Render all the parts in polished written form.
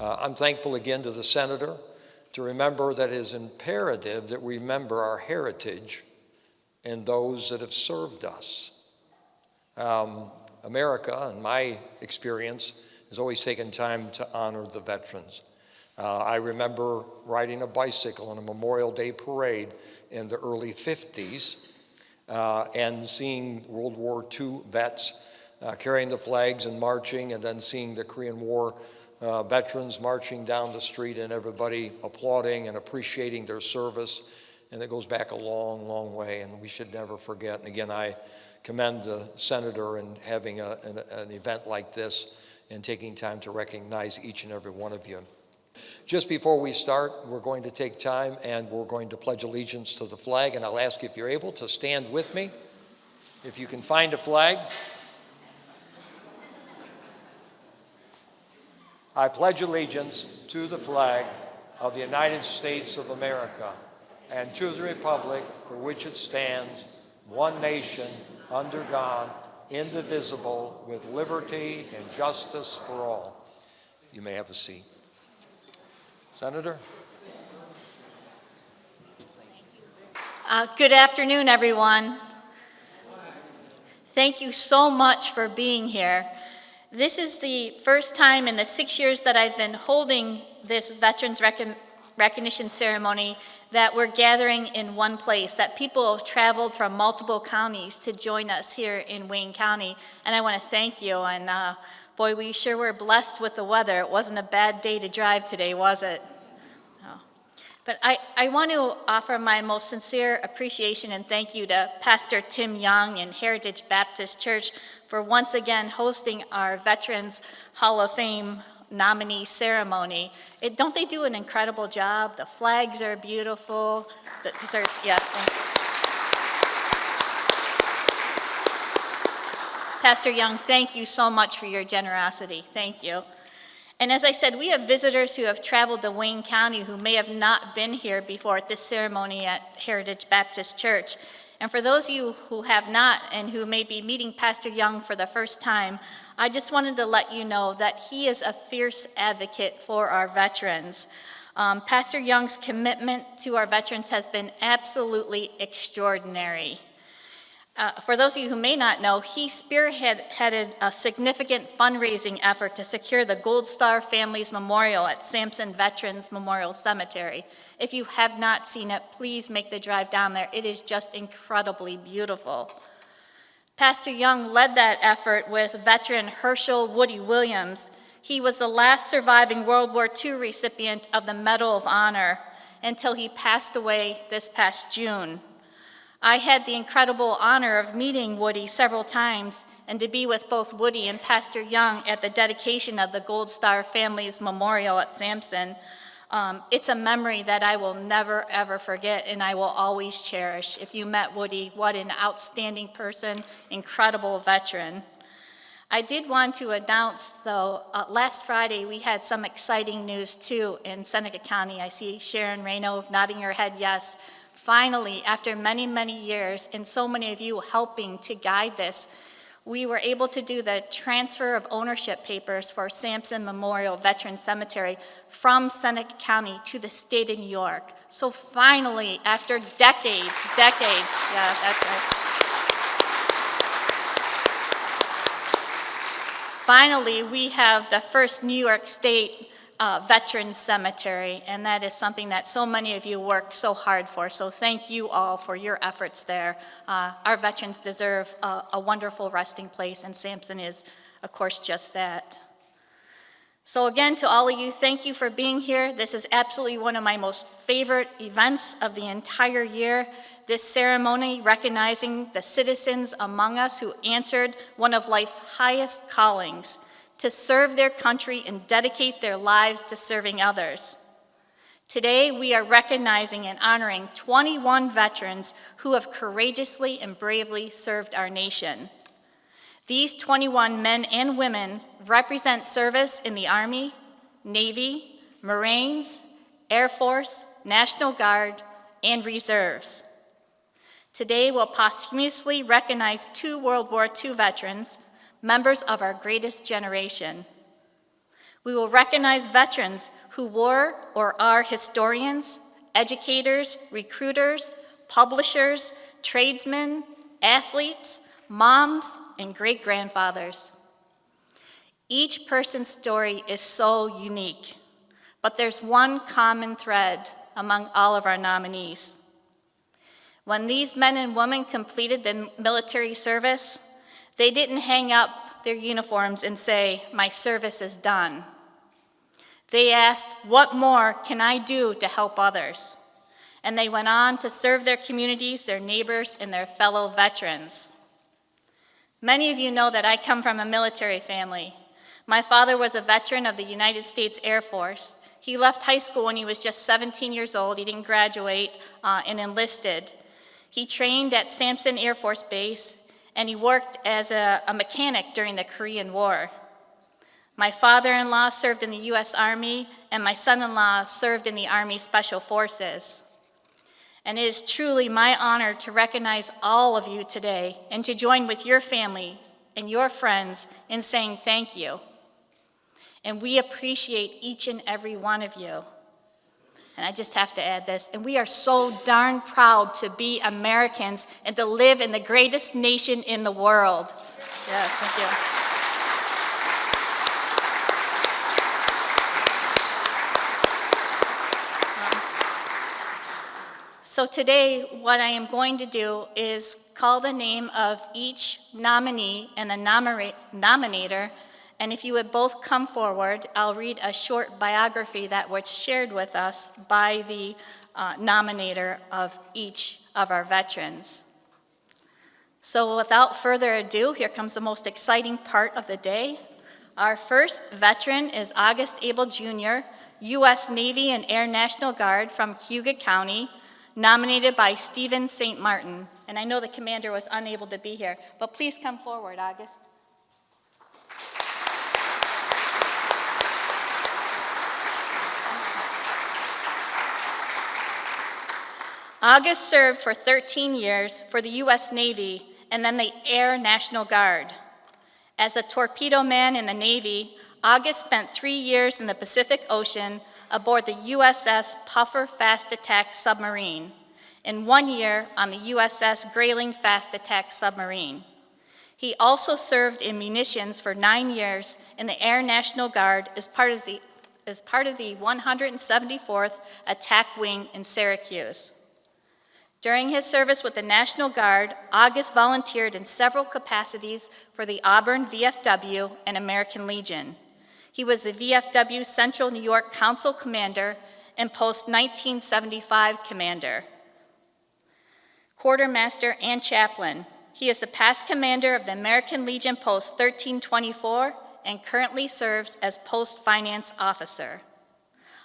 I'm thankful again to the Senator to remember that it is imperative that we remember our heritage and those that have served us. America, in my experience, has always taken time to honor the veterans. I remember riding a bicycle on a Memorial Day parade in the early 50s and seeing World War II vets carrying the flags and marching, and then seeing the Korean War veterans marching down the street and everybody applauding and appreciating their service. And it goes back a long, long way, and we should never forget. And again, I commend the Senator in having an event like this and taking time to recognize each and every one of you. Just before we start, we're going to take time and we're going to pledge allegiance to the flag, and I'll ask if you're able to stand with me. If you can find a flag. I pledge allegiance to the flag of the United States of America and to the republic for which it stands, one nation, under God, indivisible, with liberty and justice for all. You may have a seat. Senator? Good afternoon, everyone. Thank you so much for being here. This is the first time in the 6 years that I've been holding this Veterans Recognition Ceremony that we're gathering in one place, that people have traveled from multiple counties to join us here in Wayne County, and I want to thank you. And boy, we sure were blessed with the weather. It wasn't a bad day to drive today, was it? No. But I want to offer my most sincere appreciation and thank you to Pastor Tim Young and Heritage Baptist Church for once again hosting our Veterans Hall of Fame nominee ceremony. Don't they do an incredible job? The flags are beautiful. The desserts, yes. Pastor Young, thank you so much for your generosity. Thank you. And as I said, we have visitors who have traveled to Wayne County who may have not been here before at this ceremony at Heritage Baptist Church. And for those of you who have not and who may be meeting Pastor Young for the first time, I just wanted to let you know that he is a fierce advocate for our veterans. Pastor Young's commitment to our veterans has been absolutely extraordinary. For those of you who may not know, he spearheaded a significant fundraising effort to secure the Gold Star Families Memorial at Sampson Veterans Memorial Cemetery. If you have not seen it, please make the drive down there. It is just incredibly beautiful. Pastor Young led that effort with veteran Herschel Woody Williams. He was the last surviving World War II recipient of the Medal of Honor until he passed away this past June. I had the incredible honor of meeting Woody several times and to be with both Woody and Pastor Young at the dedication of the Gold Star Families Memorial at Sampson. It's a memory that I will never, ever forget, and I will always cherish. If you met Woody, what an outstanding person, incredible veteran. I did want to announce, though, last Friday we had some exciting news, too, in Seneca County. I see Sharon Reno nodding her head yes. Finally, after many, many years, and so many of you helping to guide this, we were able to do the transfer of ownership papers for Sampson Memorial Veterans Cemetery from Seneca County to the state of New York. So finally, after decades, yeah, that's right. Finally, we have the first New York State Veterans Cemetery, and that is something that so many of you worked so hard for. So thank you all for your efforts there. Our veterans deserve a wonderful resting place, and Sampson is, of course, just that. So again, to all of you, thank you for being here. This is absolutely one of my most favorite events of the entire year. This ceremony recognizing the citizens among us who answered one of life's highest callings, to serve their country and dedicate their lives to serving others. Today, we are recognizing and honoring 21 veterans who have courageously and bravely served our nation. These 21 men and women represent service in the Army, Navy, Marines, Air Force, National Guard, and Reserves. Today, we'll posthumously recognize 2 World War II veterans, members of our greatest generation. We will recognize veterans who were or are historians, educators, recruiters, publishers, tradesmen, athletes, moms, and great-grandfathers. Each person's story is so unique, but there's one common thread among all of our nominees. When these men and women completed the military service, they didn't hang up their uniforms and say, "My service is done." They asked, "What more can I do to help others?" And they went on to serve their communities, their neighbors, and their fellow veterans. Many of you know that I come from a military family. My father was a veteran of the United States Air Force. He left high school when he was just 17 years old. He didn't graduate and enlisted. He trained at Sampson Air Force Base, and he worked as a mechanic during the Korean War. My father-in-law served in the U.S. Army, and my son-in-law served in the Army Special Forces. And it is truly my honor to recognize all of you today and to join with your family and your friends in saying thank you. And we appreciate each and every one of you. And I just have to add this, and we are so darn proud to be Americans and to live in the greatest nation in the world. Yeah, thank you. So today, what I am going to do is call the name of each nominee and the nominator, and if you would both come forward, I'll read a short biography that was shared with us by the nominator of each of our veterans. So without further ado, here comes the most exciting part of the day. Our first veteran is August Abel Jr., U.S. Navy and Air National Guard from Cayuga County, nominated by Stephen St. Martin. And I know the commander was unable to be here, but please come forward, August. August served for 13 years for the U.S. Navy and then the Air National Guard. As a torpedo man in the Navy, August spent 3 years in the Pacific Ocean aboard the USS Puffer Fast Attack Submarine, and 1 year on the USS Grayling Fast Attack Submarine. He also served in munitions for 9 years in the Air National Guard as part of the 174th Attack Wing in Syracuse. During his service with the National Guard, August volunteered in several capacities for the Auburn VFW and American Legion. He was the VFW Central New York Council Commander and post-1975 Commander, Quartermaster, and Chaplain. He is the past commander of the American Legion Post 1324 and currently serves as Post Finance Officer.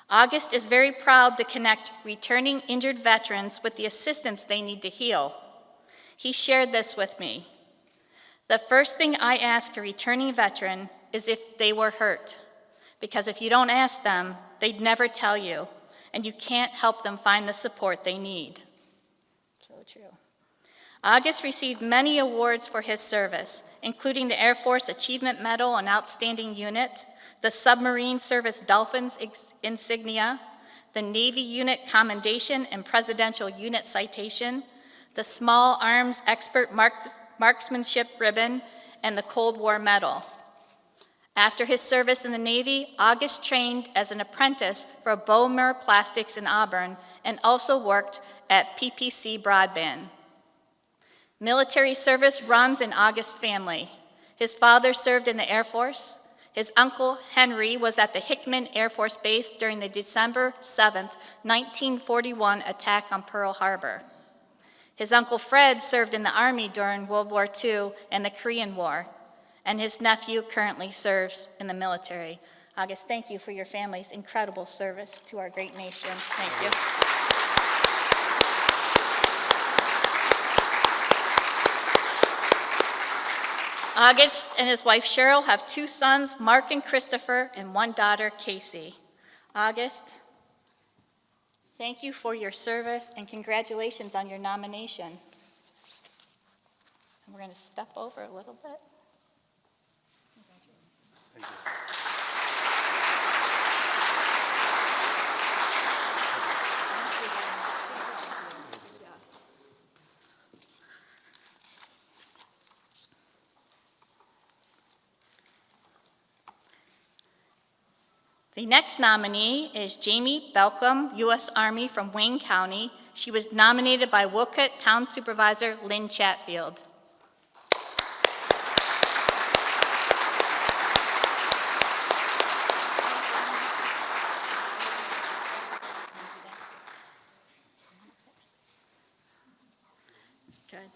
August is very proud to connect returning injured veterans with the assistance they need to heal. He shared this with me. "The first thing I ask a returning veteran is if they were hurt, because if you don't ask them, they'd never tell you, and you can't help them find the support they need." So true. August received many awards for his service, including the Air Force Achievement Medal and Outstanding Unit, the Submarine Service Dolphins Insignia, the Navy Unit Commendation and Presidential Unit Citation, the Small Arms Expert Marksmanship Ribbon, and the Cold War Medal. After his service in the Navy, August trained as an apprentice for Bowmer Plastics in Auburn and also worked at PPC Broadband. Military service runs in August's family. His father served in the Air Force. His uncle, Henry, was at the Hickman Air Force Base during the December 7, 1941 attack on Pearl Harbor. His uncle Fred served in the Army during World War II and the Korean War, and his nephew currently serves in the military. August, thank you for your family's incredible service to our great nation. Thank you. August and his wife Cheryl have 2 sons, Mark and Christopher, and 1 daughter, Casey. August, thank you for your service and congratulations on your nomination. And we're going to step over a little bit. Thank you. The next nominee is Jamie Belcom, U.S. Army from Wayne County. She was nominated by Wolcott Town Supervisor Lynn Chatfield. Good.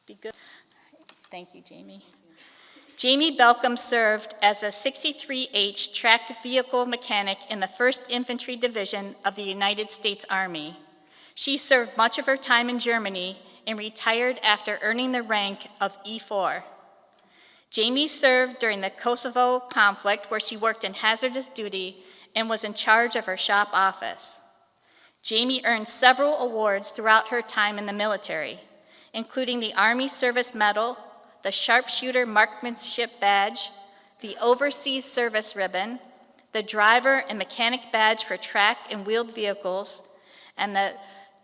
Be good. Thank you, Jamie. Jamie Belcom served as a 63H tracked vehicle mechanic in the 1st Infantry Division of the United States Army. She served much of her time in Germany and retired after earning the rank of E4. Jamie served during the Kosovo conflict, where she worked in hazardous duty and was in charge of her shop office. Jamie earned several awards throughout her time in the military, including the Army Service Medal, the Sharpshooter Marksmanship Badge, the Overseas Service Ribbon, the Driver and Mechanic Badge for track and wheeled vehicles, and the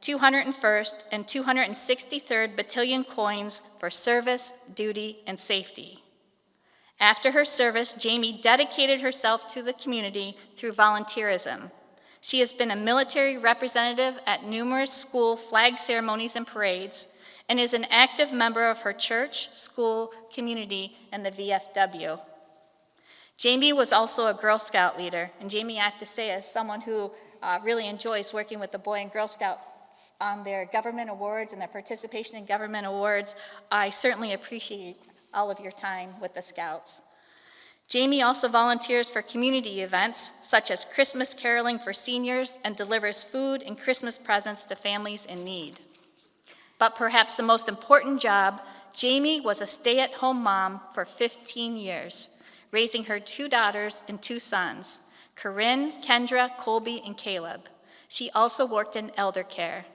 201st and 263rd Battalion coins for service, duty, and safety. After her service, Jamie dedicated herself to the community through volunteerism. She has been a military representative at numerous school flag ceremonies and parades, and is an active member of her church, school, community, and the VFW. Jamie was also a Girl Scout leader, and Jamie, I have to say, as someone who really enjoys working with the Boy and Girl Scouts on their government awards and their participation in government awards, I certainly appreciate all of your time with the Scouts. Jamie also volunteers for community events, such as Christmas caroling for seniors, and delivers food and Christmas presents to families in need. But perhaps the most important job, Jamie was a stay-at-home mom for 15 years, raising her 2 daughters and 2 sons, Corinne, Kendra, Colby, and Caleb. She also worked in elder care.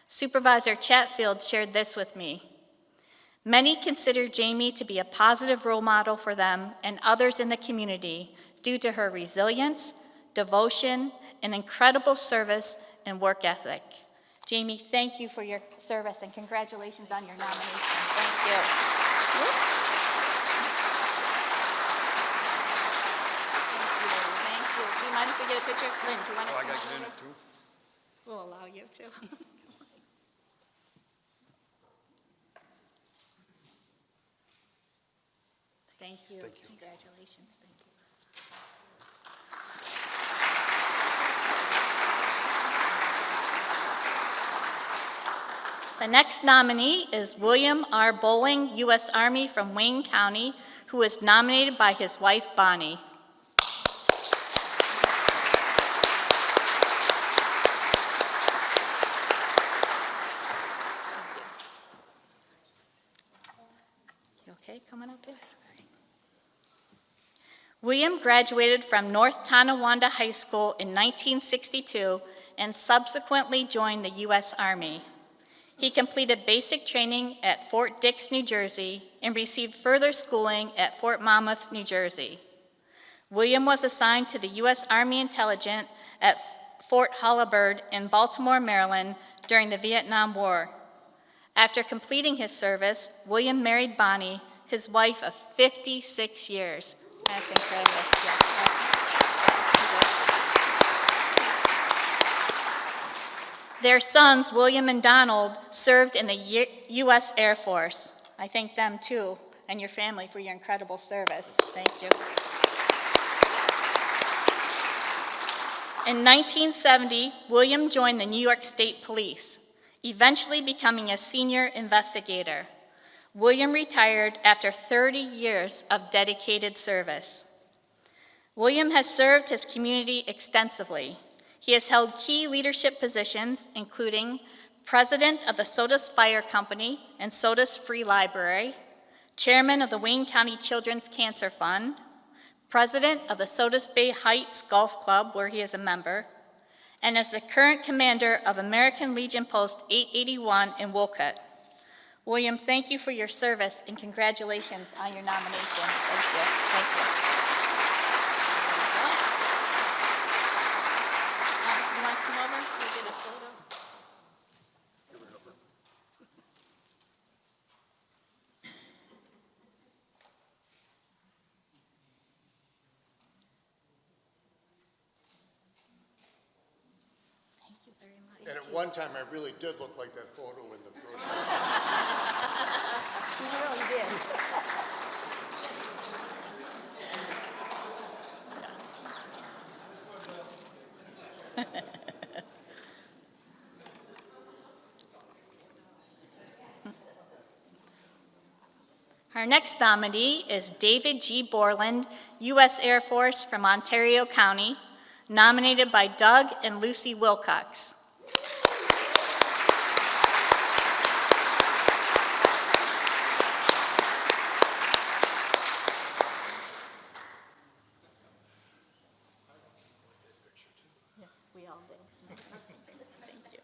Supervisor Chatfield shared this with me. Many consider Jamie to be a positive role model for them and others in the community due to her resilience, devotion, and incredible service and work ethic. Jamie, thank you for your service and congratulations on your nomination. Thank you. Thank you. Do you mind if we get a picture? Lynn, do you want to? Oh, I got to get in it too. We'll allow you to. Thank you. Thank you. Congratulations. Thank you. The next nominee is William R. Bowling, U.S. Army from Wayne County, who was nominated by his wife, Bonnie. You okay coming up here? William graduated from North Tonawanda High School in 1962 and subsequently joined the U.S. Army. He completed basic training at Fort Dix, New Jersey, and received further schooling at Fort Monmouth, New Jersey. William was assigned to the U.S. Army Intelligence at Fort Holabird in Baltimore, Maryland, during the Vietnam War. After completing his service, William married Bonnie, his wife of 56 years. That's incredible. Their sons, William and Donald, served in the U.S. Air Force. I thank them, too, and your family for your incredible service. Thank you. In 1970, William joined the New York State Police, eventually becoming a senior investigator. William retired after 30 years of dedicated service. William has served his community extensively. He has held key leadership positions, including President of the Sodas Fire Company and Sodas Free Library, Chairman of the Wayne County Children's Cancer Fund, President of the Sodas Bay Heights Golf Club, where he is a member, and is the current commander of American Legion Post 881 in Wolcott. William, thank you for your service and congratulations on your nomination. Thank you. Thank you. You want to come over? We'll get a photo. one time I really did look like that photo in the brochure. You really did. Our next nominee is David G. Borland, U.S. Air Force from Ontario County, nominated by Doug and Lucy Wilcox. We all did. Thank you.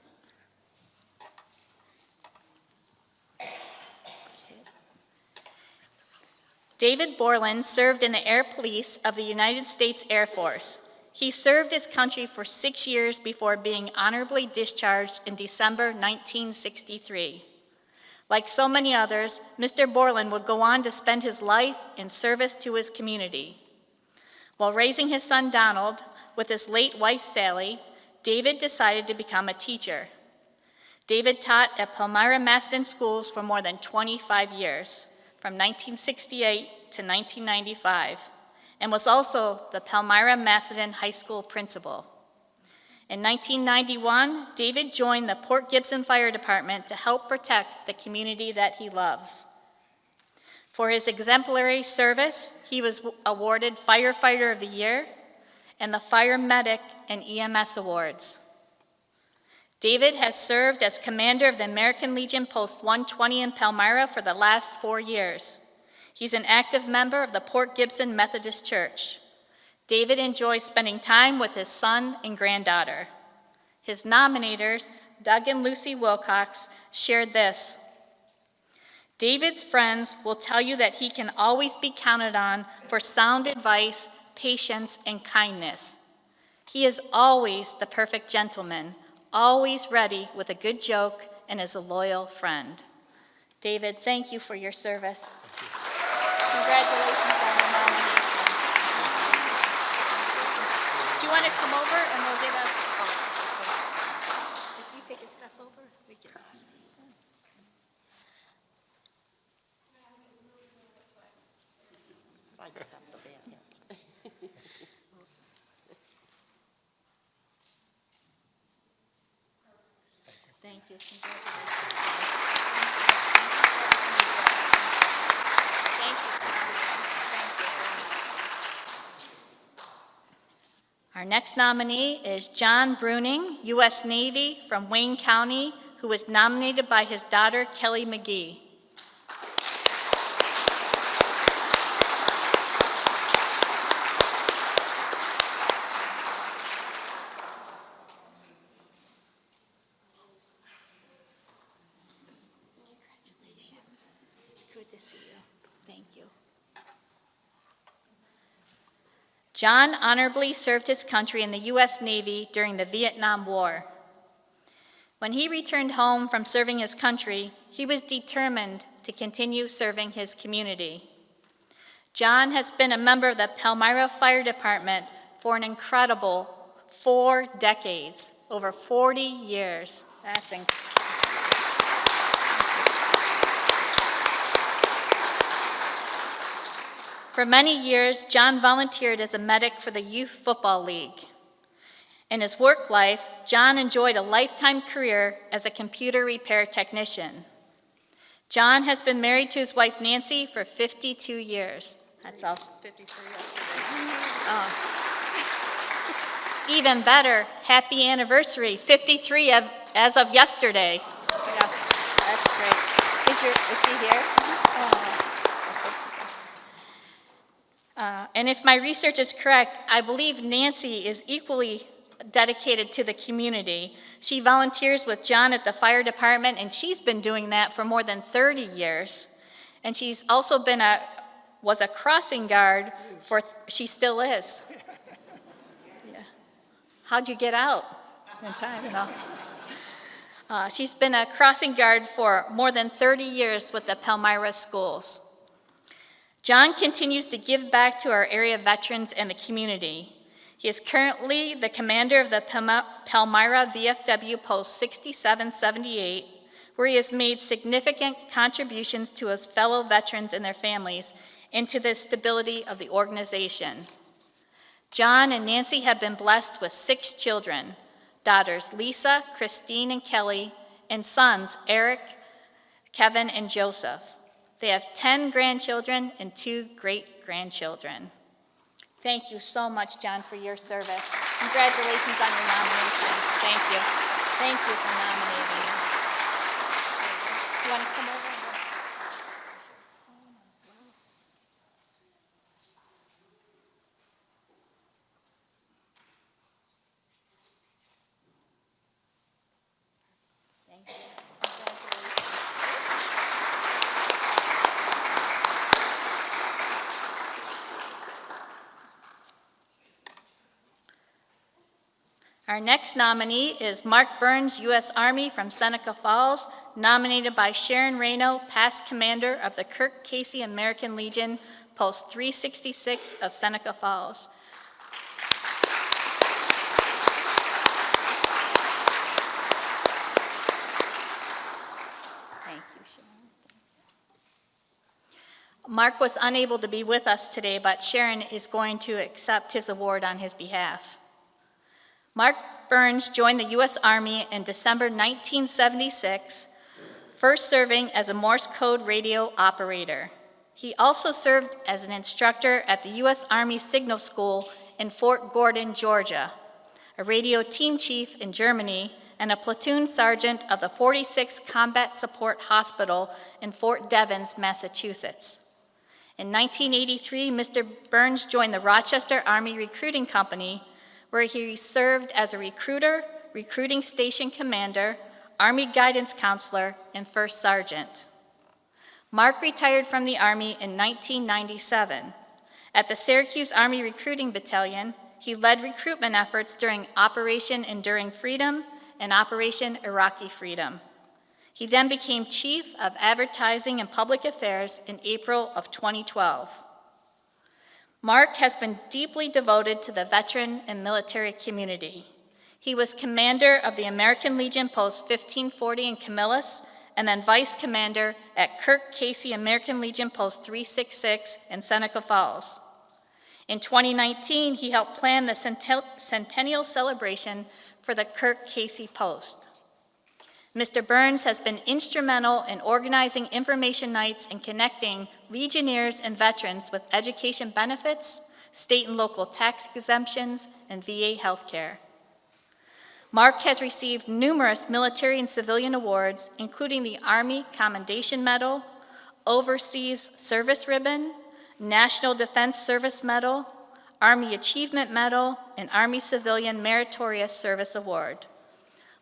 David Borland served in the Air Police of the United States Air Force. He served his country for 6 years before being honorably discharged in December 1963. Like so many others, Mr. Borland would go on to spend his life in service to his community. While raising his son Donald with his late wife Sally, David decided to become a teacher. David taught at Palmyra Macedon schools for more than 25 years, from 1968 to 1995, and was also the Palmyra Macedon High School principal. In 1991, David joined the Port Gibson Fire Department to help protect the community that he loves. For his exemplary service, he was awarded Firefighter of the Year and the Fire Medic and EMS Awards. David has served as commander of the American Legion Post 120 in Palmyra for the last 4 years. He's an active member of the Port Gibson Methodist Church. David enjoys spending time with his son and granddaughter. His nominators, Doug and Lucy Wilcox, shared this: David's friends will tell you that he can always be counted on for sound advice, patience, and kindness. He is always the perfect gentleman, always ready with a good joke, and is a loyal friend. David, thank you for your service. Congratulations on your nomination. Do you want to come over and we'll get a... If you take a step over, we can squeeze in. Sidestep the band, yeah. Thank you. Congratulations. Thank you. Thank you. Our next nominee is John Bruning, U.S. Navy from Wayne County, who was nominated by his daughter, Kelly McGee. Congratulations. It's good to see you. Thank you. John honorably served his country in the U.S. Navy during the Vietnam War. When he returned home from serving his country, he was determined to continue serving his community. John has been a member of the Palmyra Fire Department for an incredible 4 decades, over 40 years. That's incredible. For many years, John volunteered as a medic for the Youth Football League. In his work life, John enjoyed a lifetime career as a computer repair technician. John has been married to his wife Nancy for 52 years. That's awesome. 53 yesterday. Even better, happy anniversary, 53 as of yesterday. Yeah, that's great. Is she here? And if my research is correct, I believe Nancy is equally dedicated to the community. She volunteers with John at the fire department, and she's been doing that for more than 30 years. And she's also was a crossing guard she still is. Yeah. How'd you get out in time? No. She's been a crossing guard for more than 30 years with the Palmyra schools. John continues to give back to our area veterans and the community. He is currently the commander of the Palmyra VFW Post 6778, where he has made significant contributions to his fellow veterans and their families and to the stability of the organization. John and Nancy have been blessed with 6 children, daughters Lisa, Christine, and Kelly, and sons Eric, Kevin, and Joseph. They have 10 grandchildren and 2 great-grandchildren. Thank you so much, John, for your service. Congratulations on your nomination. Thank you. Thank you for nominating me. You want to come over? Thank you. Our next nominee is Mark Burns, U.S. Army from Seneca Falls, nominated by Sharon Reno, past commander of the Kirk Casey American Legion, Post 366 of Seneca Falls. Thank you, Sharon. Mark was unable to be with us today, but Sharon is going to accept his award on his behalf. Mark Burns joined the U.S. Army in December 1976, first serving as a Morse code radio operator. He also served as an instructor at the U.S. Army Signal School in Fort Gordon, Georgia, a radio team chief in Germany, and a platoon sergeant of the 46th Combat Support Hospital in Fort Devens, Massachusetts. In 1983, Mr. Burns joined the Rochester Army Recruiting Company, where he served as a recruiter, recruiting station commander, Army guidance counselor, and first sergeant. Mark retired from the Army in 1997. At the Syracuse Army Recruiting Battalion, he led recruitment efforts during Operation Enduring Freedom and Operation Iraqi Freedom. He then became Chief of Advertising and Public Affairs in April of 2012. Mark has been deeply devoted to the veteran and military community. He was commander of the American Legion Post 1540 in Camillus, and then vice commander at Kirk Casey American Legion Post 366 in Seneca Falls. In 2019, he helped plan the centennial celebration for the Kirk Casey Post. Mr. Burns has been instrumental in organizing information nights and connecting Legionnaires and veterans with education benefits, state and local tax exemptions, and VA health care. Mark has received numerous military and civilian awards, including the Army Commendation Medal, Overseas Service Ribbon, National Defense Service Medal, Army Achievement Medal, and Army Civilian Meritorious Service Award.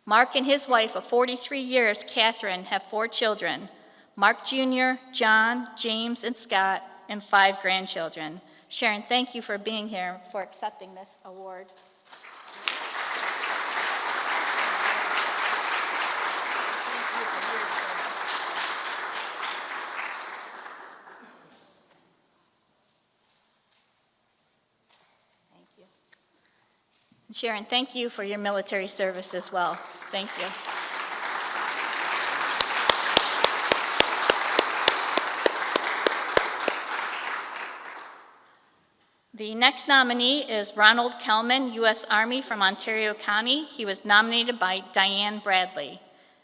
Mark and his wife of 43 years, Catherine, have 4 children, Mark Jr., John, James, and Scott, and 5 grandchildren. Sharon, thank you for being here, for accepting this award. Thank you. And Sharon, thank you for your military service as well. Thank you. The next nominee is Ronald Kellman, U.S. Army from Ontario County. He was nominated by Diane Bradley.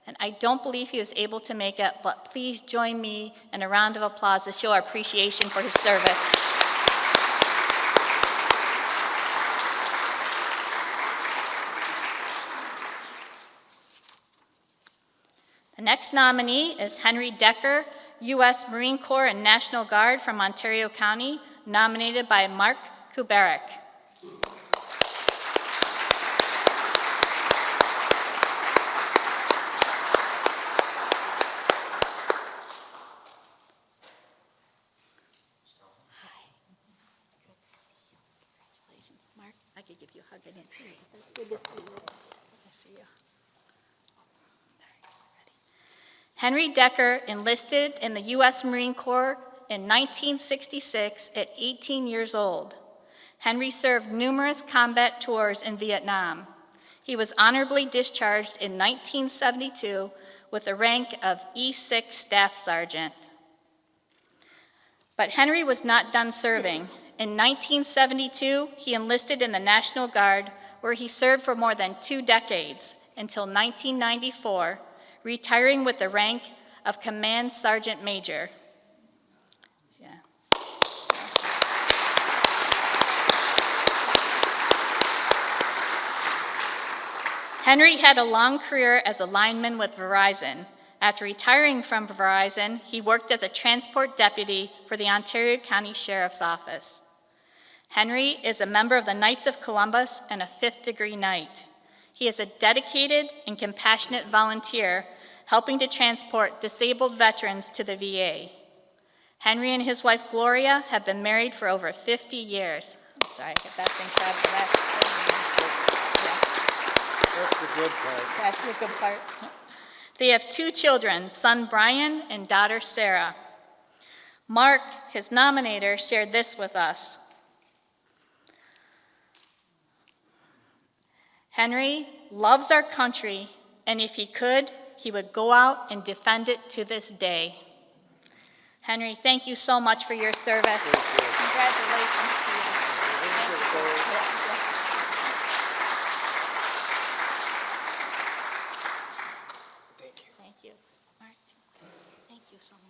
And I don't believe he was able to make it, but please join me in a round of applause to show our appreciation for his service. The next nominee is Henry Decker, U.S. Marine Corps and National Guard from Ontario County, nominated by Mark Kubarek. Congratulations. Mark, I could give you a hug. I didn't see you. Good to see you. Good to see you. Henry Decker enlisted in the U.S. Marine Corps in 1966 at 18 years old. Henry served numerous combat tours in Vietnam. He was honorably discharged in 1972 with the rank of E6 Staff Sergeant. But Henry was not done serving. In 1972, he enlisted in the National Guard, where he served for more than 2 decades, until 1994, retiring with the rank of Command Sergeant Major. Yeah. Henry had a long career as a lineman with Verizon. After retiring from Verizon, he worked as a transport deputy for the Ontario County Sheriff's Office. Henry is a member of the Knights of Columbus and a 5th-degree Knight. He is a dedicated and compassionate volunteer, helping to transport disabled veterans to the VA. Henry and his wife Gloria have been married for over 50 years. I'm sorry, that's incredible. That's the good part. That's the good part. They have 2 children, son Brian and daughter Sarah. Mark, his nominator, shared this with us. Henry loves our country, and if he could, he would go out and defend it to this day. Henry, thank you so much for your service. Congratulations to you. Thank you. Mark, thank you so much.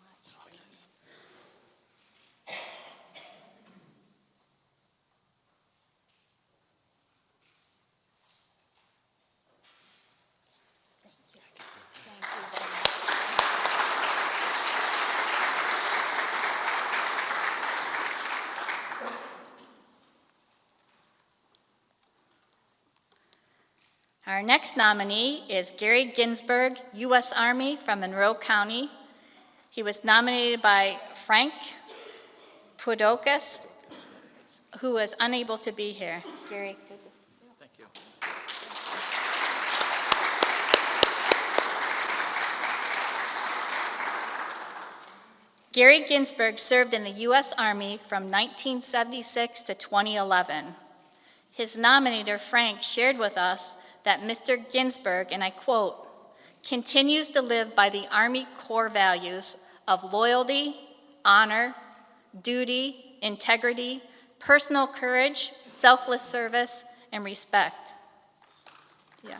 Thank you very much. Our next nominee is Gary Ginsberg, U.S. Army from Monroe County. He was nominated by Frank Pudokas, who is unable to be here. Gary, good to see you. Thank you. Gary Ginsberg served in the U.S. Army from 1976 to 2011. His nominator, Frank, shared with us that Mr. Ginsberg, and I quote, continues to live by the Army core values of loyalty, honor, duty, integrity, personal courage, selfless service, and respect. Yeah.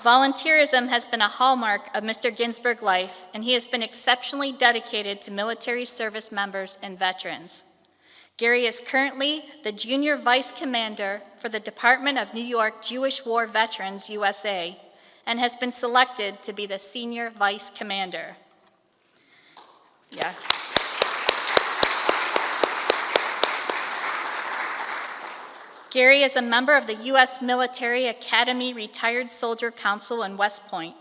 Volunteerism has been a hallmark of Mr. Ginsberg's life, and he has been exceptionally dedicated to military service members and veterans. Gary is currently the Junior Vice Commander for the Department of New York Jewish War Veterans, USA, and has been selected to be the Senior Vice Commander. Yeah. Gary is a member of the U.S. Military Academy Retired Soldier Council in West Point.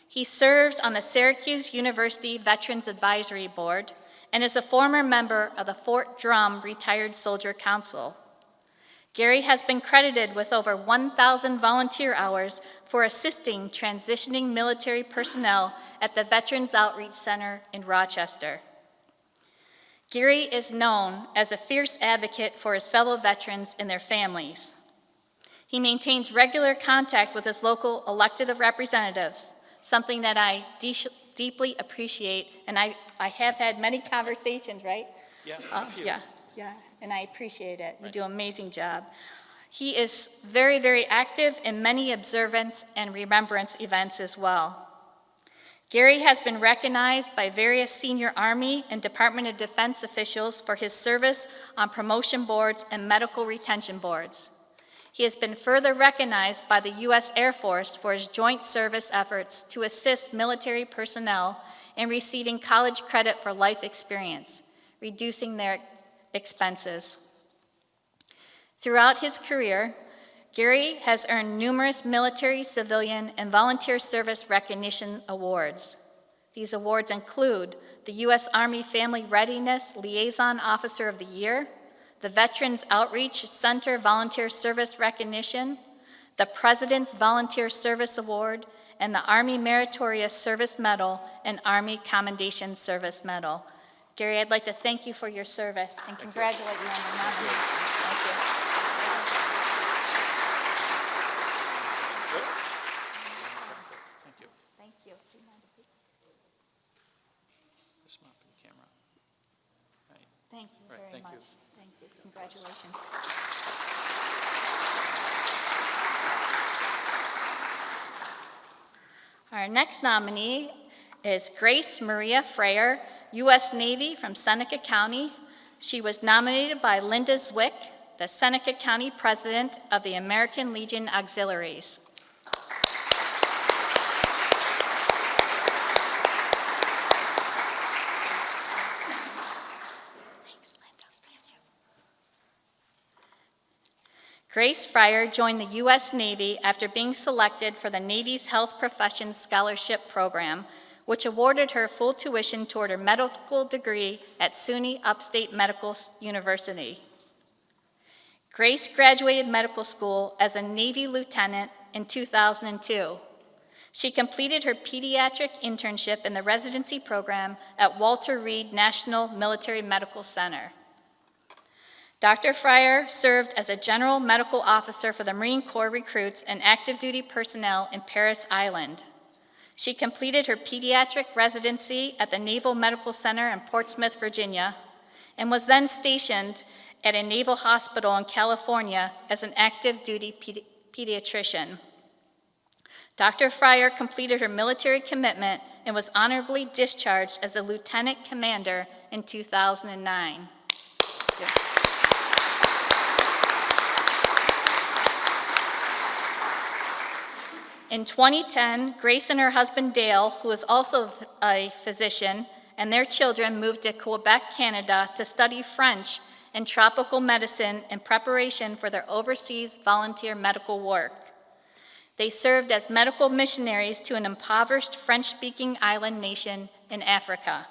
He serves on the Syracuse University Veterans Advisory Board and is a former member of the Fort Drum Retired Soldier Council. Gary has been credited with over 1,000 volunteer hours for assisting transitioning military personnel at the Veterans Outreach Center in Rochester. Gary is known as a fierce advocate for his fellow veterans and their families. He maintains regular contact with his local elected representatives, something that I deeply appreciate, and I have had many conversations, right? Yeah. Yeah, and I appreciate it. You do an amazing job. He is very, very active in many observance and remembrance events as well. Gary has been recognized by various senior Army and Department of Defense officials for his service on promotion boards and medical retention boards. He has been further recognized by the U.S. Air Force for his joint service efforts to assist military personnel in receiving college credit for life experience, reducing their expenses. Throughout his career, Gary has earned numerous military, civilian, and volunteer service recognition awards. These awards include the U.S. Army Family Readiness Liaison Officer of the Year, the Veterans Outreach Center Volunteer Service Recognition, the President's Volunteer Service Award, and the Army Meritorious Service Medal and Army Commendation Service Medal. Gary, I'd like to thank you for your service and congratulate you on the nominee. Thank you. Thank you. Thank you. Do you mind if we- This one for the camera. Right. Thank you Right, very thank you. much. Thank you. Congratulations. Our next nominee is Grace Maria Freyer, U.S. Navy from Seneca County. She was nominated by Linda Zwick, the Seneca County President of the American Legion Auxiliaries. Thanks, Linda. Thank you. Grace Fryer joined the U.S. Navy after being selected for the Navy's Health Professions Scholarship Program, which awarded her full tuition toward her medical degree at SUNY Upstate Medical University. Grace graduated medical school as a Navy lieutenant in 2002. She completed her pediatric internship in the residency program at Walter Reed National Military Medical Center. Dr. Fryer served as a general medical officer for the Marine Corps recruits and active duty personnel in Parris Island. She completed her pediatric residency at the Naval Medical Center in Portsmouth, Virginia, and was then stationed at a naval hospital in California as an active duty pediatrician. Dr. Fryer completed her military commitment and was honorably discharged as a lieutenant commander in 2009. In 2010, Grace and her husband Dale, who is also a physician, and their children moved to Quebec, Canada to study French and tropical medicine in preparation for their overseas volunteer medical work. They served as medical missionaries to an impoverished French-speaking island nation in Africa.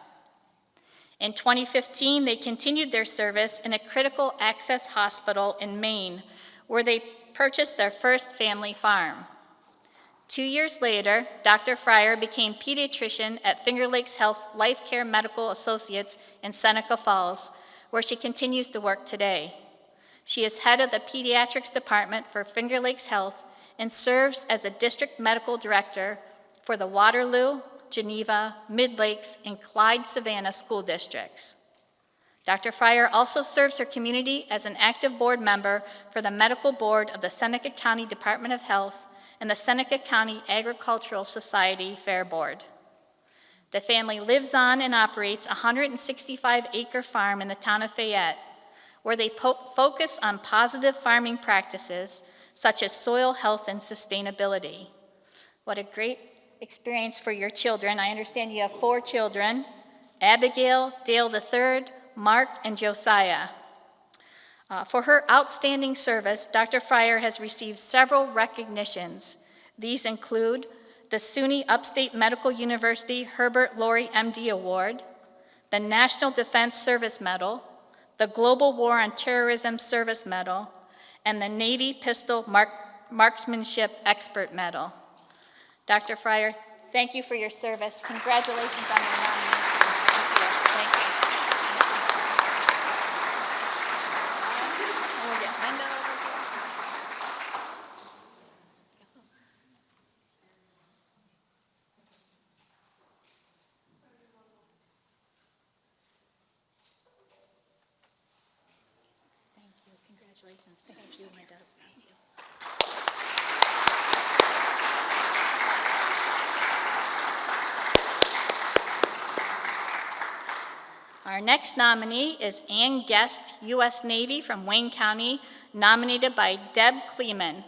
In 2015, they continued their service in a critical access hospital in Maine, where they purchased their first family farm. 2 years later, Dr. Fryer became pediatrician at Finger Lakes Health Life Care Medical Associates in Seneca Falls, where she continues to work today. She is head of the pediatrics department for Finger Lakes Health and serves as a district medical director for the Waterloo, Geneva, Mid-Lakes, and Clyde-Savannah school districts. Dr. Fryer also serves her community as an active board member for the medical board of the Seneca County Department of Health and the Seneca County Agricultural Society Fair Board. The family lives on and operates a 165-acre farm in the town of Fayette, where they focus on positive farming practices such as soil health and sustainability. What a great experience for your children. I understand you have 4 children, Abigail, Dale III, Mark, and Josiah. For her outstanding service, Dr. Fryer has received several recognitions. These include the SUNY Upstate Medical University Herbert Laurie MD Award, the National Defense Service Medal, the Global War on Terrorism Service Medal, and the Navy Pistol Marksmanship Expert Medal. Dr. Fryer, thank you for your service. Congratulations on your nomination. Thank you. Thank you. And we'll get Linda over here. Thank you. Congratulations. Thank you, Linda. Thank you. Our next nominee is Ann Guest, U.S. Navy from Wayne County, nominated by Deb Kleeman.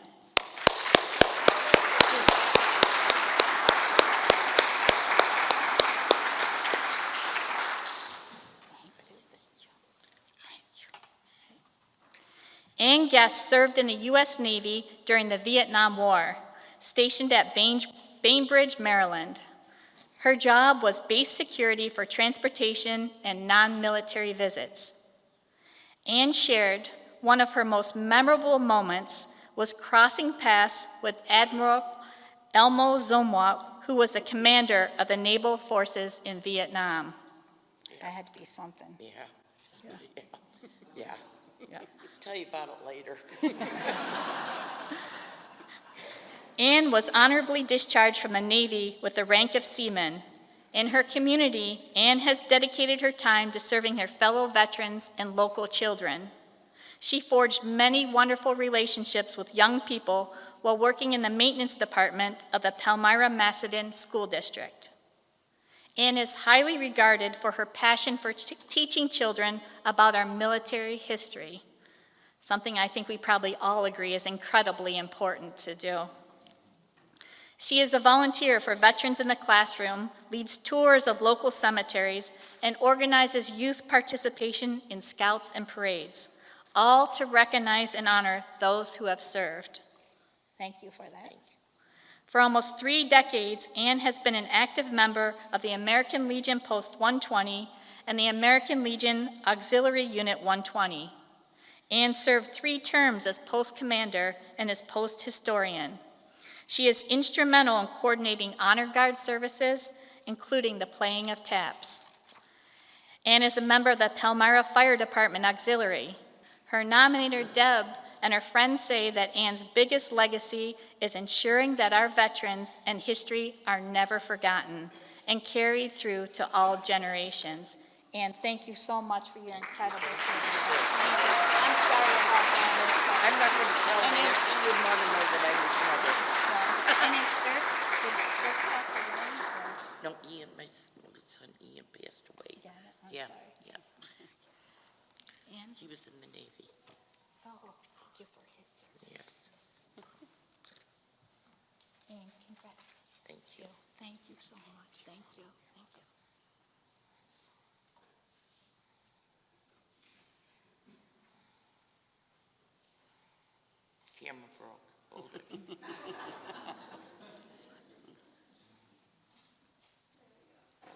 Ann Guest served in the U.S. Navy during the Vietnam War, stationed at Bainbridge, Maryland. Her job was base security for transportation and non-military visits. Ann shared one of her most memorable moments was crossing paths with Admiral Elmo Zomwat, who was a commander of the naval forces in Vietnam. That had to be something. Yeah. Yeah. Yeah. Tell you about it later. Anne was honorably discharged from the Navy with the rank of seaman. In her community, Anne has dedicated her time to serving her fellow veterans and local children. She forged many wonderful relationships with young people while working in the maintenance department of the Palmyra-Macedon School District. Anne is highly regarded for her passion for teaching children about our military history, something I think we probably all agree is incredibly important to do. She is a volunteer for Veterans in the Classroom, leads tours of local cemeteries, and organizes youth participation in scouts and parades, all to recognize and honor those who have served. Thank you for that. For almost 3 decades, Anne has been an active member of the American Legion Post 120 and the American Legion Auxiliary Unit 120. Anne served 3 terms as post commander and as post historian. She is instrumental in coordinating honor guard services, including the playing of taps. Anne is a member of the Palmyra Fire Department Auxiliary. Her nominator, Deb, and her friends say that Anne's biggest legacy is ensuring that our veterans and history are never forgotten and carried through to all generations. Anne, thank you so much for your incredible service. I'm sorry about that. I'm not going to tell And it's- Nancy. You'd want to know that I was mother. And it's Dirk, did Dirk pass away? No, Ian, my son Ian passed away. Yeah, I'm Yeah, sorry. yeah. Anne? He was in the Navy. Oh, thank you for his service. Yes. Anne, congratulations. Thank you. Thank you so much. Thank you. Thank you. Camera broke. Hold it. There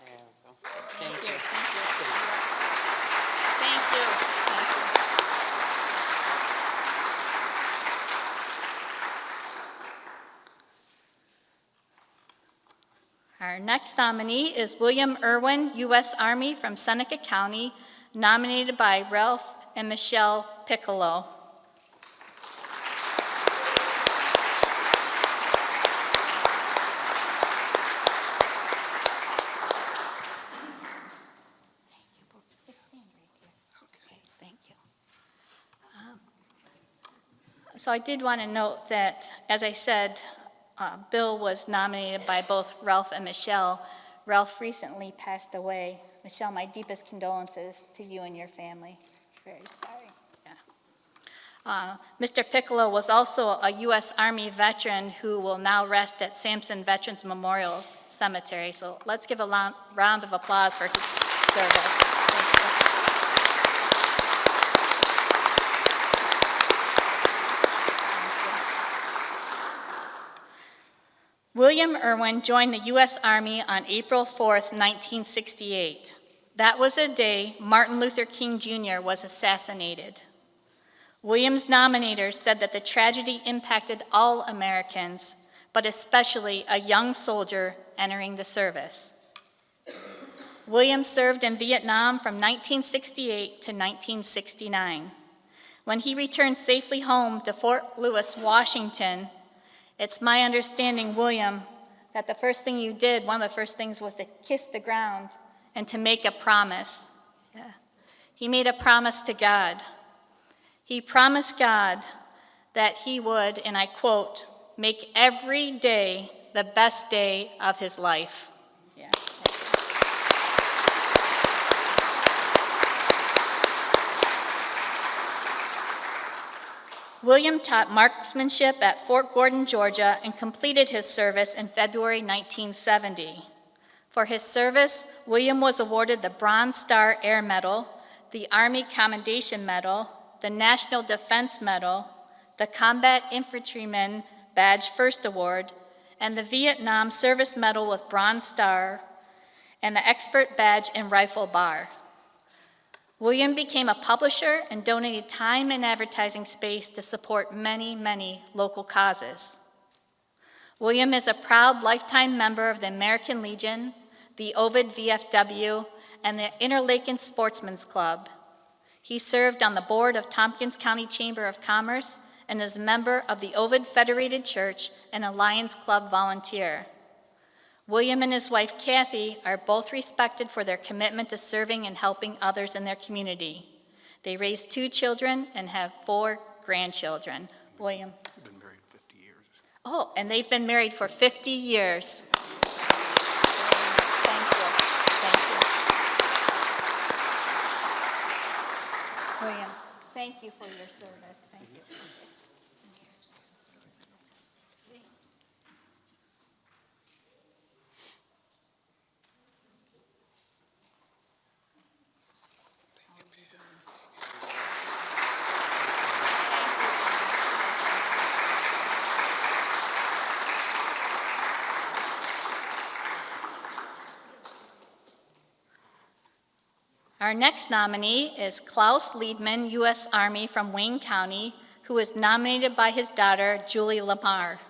we go. Thank you. Thank you. Thank you. Thank you. Our next nominee is William Irwin, U.S. Army from Seneca County, nominated by Ralph and Michelle Piccolo. Thank you. So I did want to note that, as I said, Bill was nominated by both Ralph and Michelle. Ralph recently passed away. Michelle, my deepest condolences to you and your family. Very sorry. Yeah. Mr. Piccolo was also a U.S. Army veteran who will now rest at Sampson Veterans Memorial Cemetery. So let's give a round of applause for his service. William Irwin joined the U.S. Army on April 4th, 1968. That was the day Martin Luther King Jr. was assassinated. William's nominators said that the tragedy impacted all Americans, but especially a young soldier entering the service. William served in Vietnam from 1968 to 1969. When he returned safely home to Fort Lewis, Washington, it's my understanding, William, that the first thing you did, one of the first things was to kiss the ground and to make a promise. Yeah. He made a promise to God. He promised God that he would, and I quote, make every day the best day of his life. Yeah. William taught marksmanship at Fort Gordon, Georgia, and completed his service in February 1970. For his service, William was awarded the Bronze Star Air Medal, the Army Commendation Medal, the National Defense Medal, the Combat Infantryman Badge First Award, and the Vietnam Service Medal with Bronze Star, and the Expert Badge in Rifle Bar. William became a publisher and donated time and advertising space to support many, many local causes. William is a proud lifetime member of the American Legion, the Ovid VFW, and the Interlaken Sportsman's Club. He served on the board of Tompkins County Chamber of Commerce and is a member of the Ovid Federated Church and a Lions Club volunteer. William and his wife Kathy are both respected for their commitment to serving and helping others in their community. They raised 2 children and have 4 grandchildren. William. We've been married 50 years. Oh, and they've been married for 50 years. Thank you. William, thank you for your service. Thank you. Our next nominee is Klaus Liedman, U.S. Army from Wayne County, who is nominated by his daughter, Julie Lamar.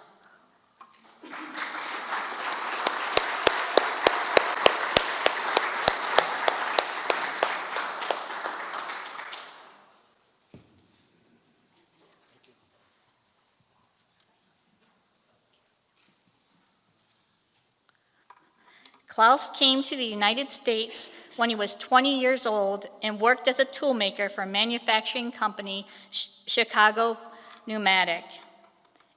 Klaus came to the United States when he was 20 years old and worked as a toolmaker for manufacturing company Chicago Pneumatic.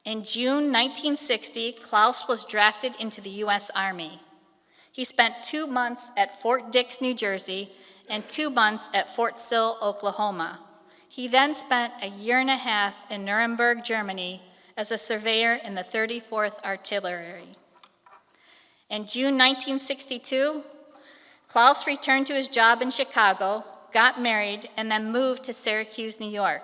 In June 1960, Klaus was drafted into the U.S. Army. He spent 2 months at Fort Dix, New Jersey, and 2 months at Fort Sill, Oklahoma. He then spent a year and a half in Nuremberg, Germany, as a surveyor in the 34th Artillery. In June 1962, Klaus returned to his job in Chicago, got married, and then moved to Syracuse, New York.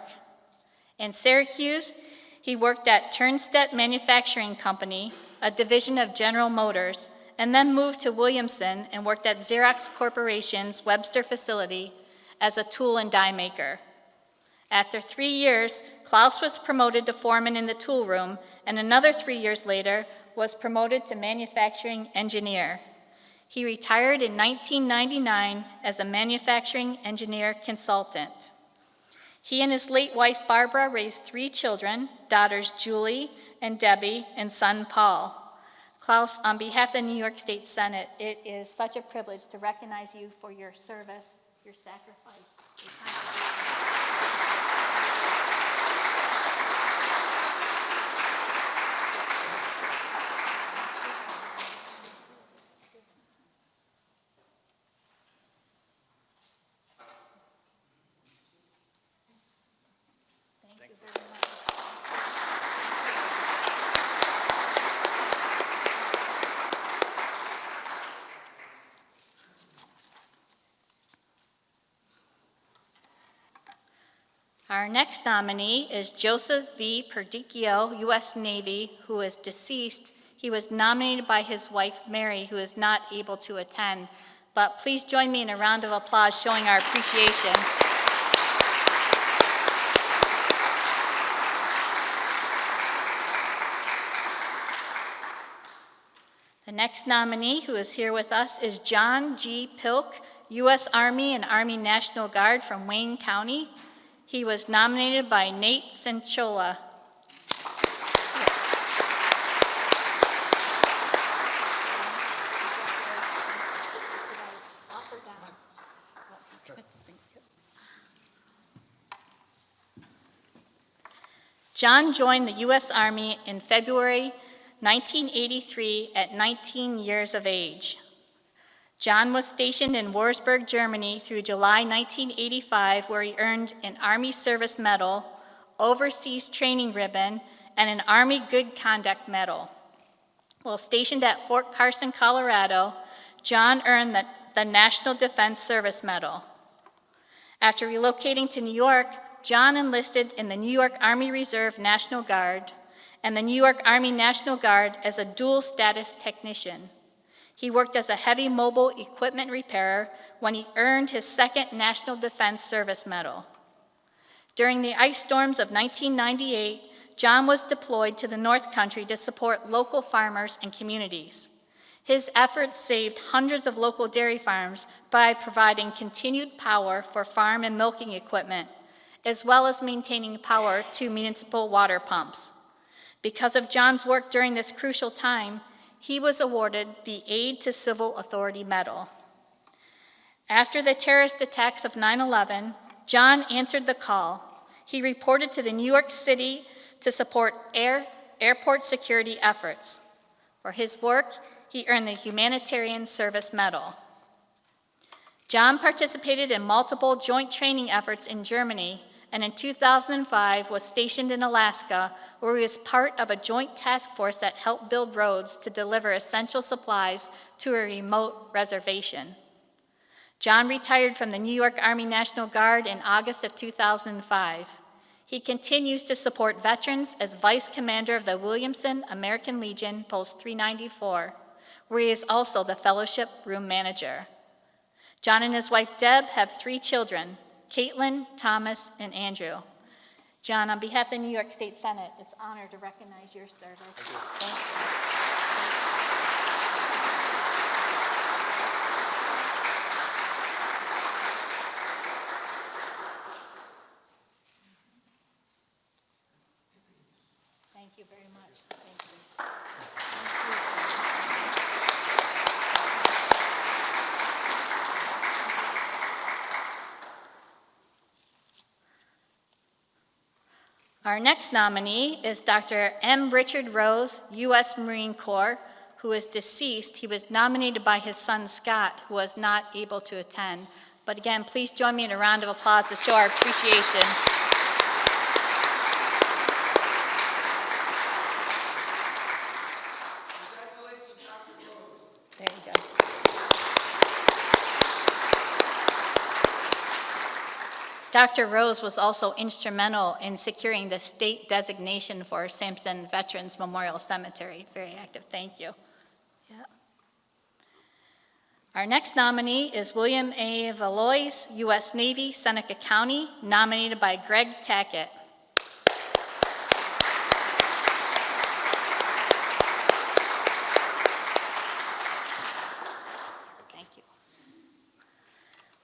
In Syracuse, he worked at Turnstedt Manufacturing Company, a division of General Motors, and then moved to Williamson and worked at Xerox Corporation's Webster facility as a tool and die maker. After 3 years, Klaus was promoted to foreman in the tool room, and another 3 years later was promoted to manufacturing engineer. He retired in 1999 as a manufacturing engineer consultant. He and his late wife Barbara raised 3 children, daughters Julie and Debbie and son Paul. Klaus, on behalf of the New York State Senate, it is such a privilege to recognize you for your service, your sacrifice, your contribution. Thank you very much. Our next nominee is Joseph V. Perdicchio, U.S. Navy, who is deceased. He was nominated by his wife, Mary, who is not able to attend. But please join me in a round of applause showing our appreciation. The next nominee who is here with us is John G. Pilk, U.S. Army and Army National Guard from Wayne County. He was nominated by Nate Cinchola. John joined the U.S. Army in February 1983 at 19 years of age. John was stationed in Wurzburg, Germany through July 1985, where he earned an Army Service Medal, Overseas Training Ribbon, and an Army Good Conduct Medal. While stationed at Fort Carson, Colorado, John earned the National Defense Service Medal. After relocating to New York, John enlisted in the New York Army Reserve National Guard and the New York Army National Guard as a dual-status technician. He worked as a heavy mobile equipment repairer when he earned his second National Defense Service Medal. During the ice storms of 1998, John was deployed to the North Country to support local farmers and communities. His efforts saved hundreds of local dairy farms by providing continued power for farm and milking equipment, as well as maintaining power to municipal water pumps. Because of John's work during this crucial time, he was awarded the Aid to Civil Authority Medal. After the terrorist attacks of 9/11, John answered the call. He reported to the New York City to support airport security efforts. For his work, he earned the Humanitarian Service Medal. John participated in multiple joint training efforts in Germany, and in 2005 was stationed in Alaska, where he was part of a joint task force that helped build roads to deliver essential supplies to a remote reservation. John retired from the New York Army National Guard in August of 2005. He continues to support veterans as Vice Commander of the Williamson American Legion, Post 394, where he is also the Fellowship Room Manager. John and his wife Deb have 3 children, Caitlin, Thomas, and Andrew. John, on behalf of the New York State Senate, it's an honor to recognize your service. Thank you. Thank you very much. Thank you. Our next nominee is Dr. M. Richard Rose, U.S. Marine Corps, who is deceased. He was nominated by his son Scott, who was not able to attend. But again, please join me in a round of applause to show our appreciation. There you go. Dr. Rose was also instrumental in securing the state designation for Sampson Veterans Memorial Cemetery. Very active, thank you. Yeah. Our next nominee is William A. Valois, U.S. Navy, Seneca County, nominated by Greg Tackett.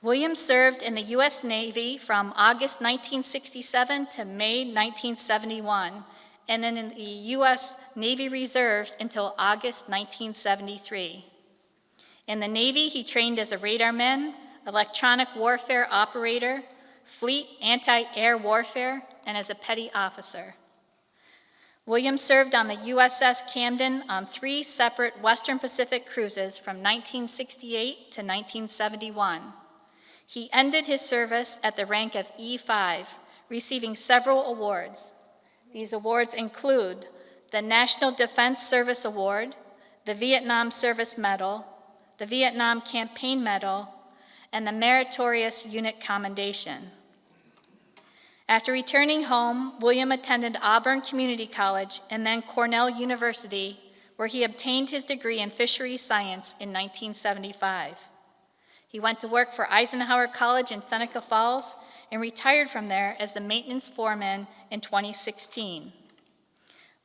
William served in the U.S. Navy from August 1967 to May 1971, and then in the U.S. Navy Reserves until August 1973. In the Navy, he trained as a radarman, electronic warfare operator, fleet anti-air warfare, and as a petty officer. William served on the USS Camden on 3 separate Western Pacific cruises from 1968 to 1971. He ended his service at the rank of E5, receiving several awards. These awards include the National Defense Service Award, the Vietnam Service Medal, the Vietnam Campaign Medal, and the Meritorious Unit Commendation. After returning home, William attended Auburn Community College and then Cornell University, where he obtained his degree in fisheries science in 1975. He went to work for Eisenhower College in Seneca Falls and retired from there as the maintenance foreman in 2016.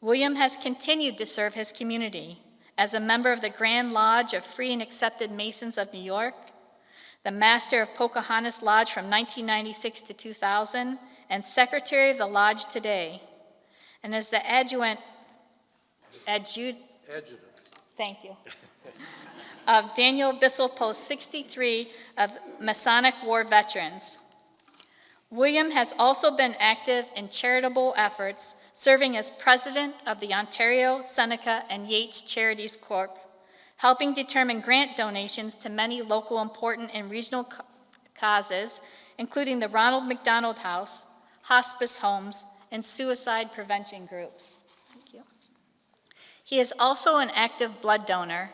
William has continued to serve his community as a member of the Grand Lodge of Free and Accepted Masons of New York, the Master of Pocahontas Lodge from 1996 to 2000, and Secretary of the Lodge today, and as the adjutant, thank you, of Daniel Bissell Post 63 of Masonic War Veterans. William has also been active in charitable efforts, serving as president of the Ontario, Seneca, and Yates Charities Corp., helping determine grant donations to many local important and regional causes, including the Ronald McDonald House, hospice homes, and suicide prevention groups. Thank you. He is also an active blood donor,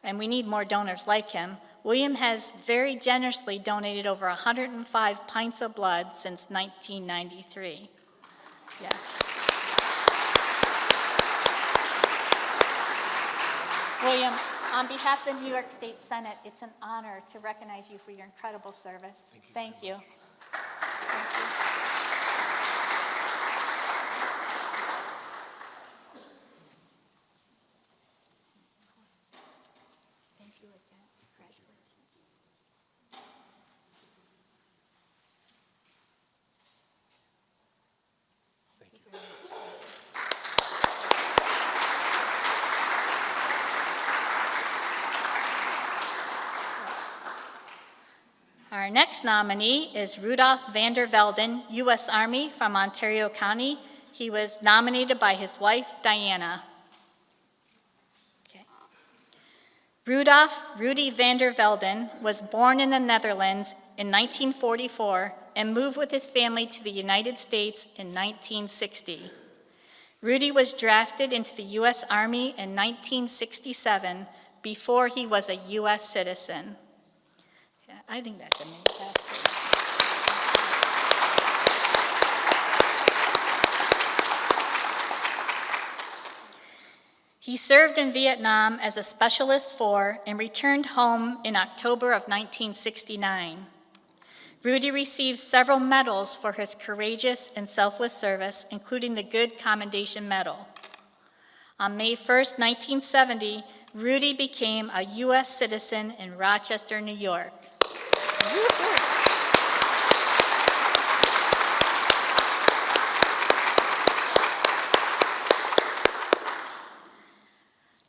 and we need more donors like him. William has very generously donated over 105 pints of blood since 1993. Yeah. William, on behalf of the New York State Senate, it's an honor to recognize you for your incredible service. Thank you. Thank you. Our next nominee is Rudolph Vander Velden, U.S. Army from Ontario County. He was nominated by his wife, Diana. Okay. Rudolph Rudy Vander Velden was born in the Netherlands in 1944 and moved with his family to the United States in 1960. Rudy was drafted into the U.S. Army in 1967 before he was a U.S. citizen. Yeah, I think that's a mini passport. He served in Vietnam as a Specialist 4 and returned home in October of 1969. Rudy received several medals for his courageous and selfless service, including the Good Commendation Medal. On May 1st, 1970, Rudy became a U.S. citizen in Rochester, New York.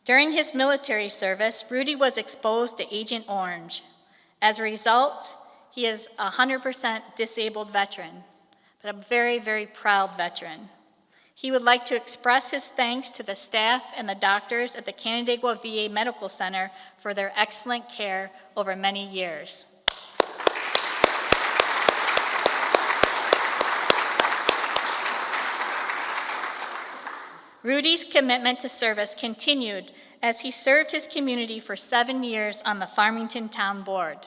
During his military service, Rudy was exposed to Agent Orange. As a result, he is a 100% disabled veteran, but a very, very proud veteran. He would like to express his thanks to the staff and the doctors at the Canandaigua VA Medical Center for their excellent care over many years. Rudy's commitment to service continued as he served his community for 7 years on the Farmington Town Board.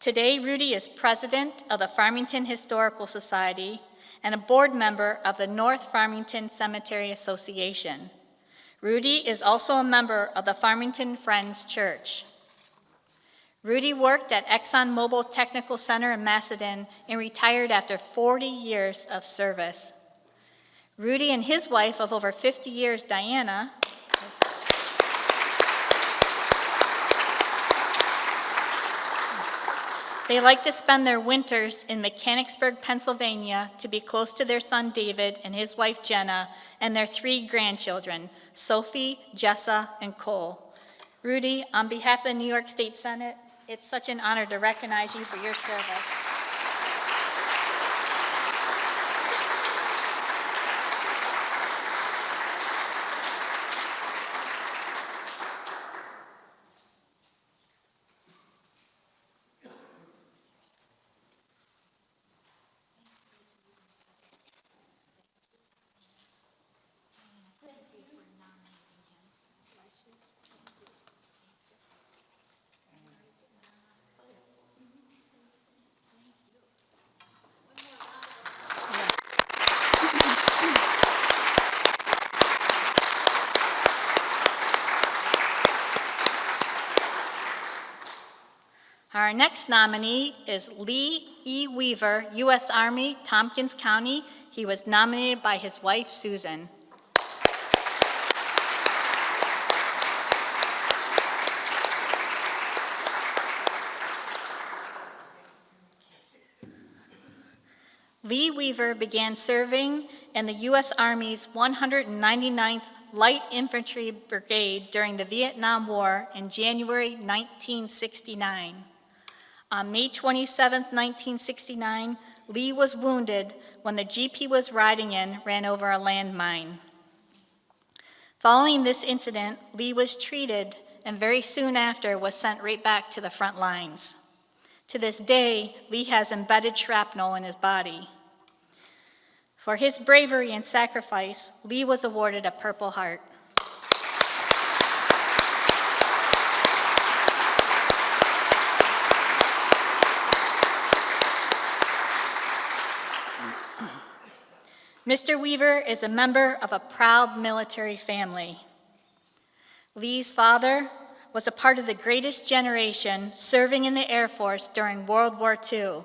Today, Rudy is president of the Farmington Historical Society and a board member of the North Farmington Cemetery Association. Rudy is also a member of the Farmington Friends Church. Rudy worked at ExxonMobil Technical Center in Macedon and retired after 40 years of service. Rudy and his wife of over 50 years, Diana, they like to spend their winters in Mechanicsburg, Pennsylvania, to be close to their son David and his wife Jenna and their 3 grandchildren, Sophie, Jessa, and Cole. Rudy, on behalf of the New York State Senate, it's such an honor to recognize you for your service. Our next nominee is Lee E. Weaver, U.S. Army, Tompkins County. He was nominated by his wife, Susan. Lee Weaver began serving in the U.S. Army's 199th Light Infantry Brigade during the Vietnam War in January 1969. On May 27, 1969, Lee was wounded when the Jeep he was riding in ran over a landmine. Following this incident, Lee was treated and very soon after was sent right back to the front lines. To this day, Lee has embedded shrapnel in his body. For his bravery and sacrifice, Lee was awarded a Purple Heart. Mr. Weaver is a member of a proud military family. Lee's father was a part of the greatest generation serving in the Air Force during World War II.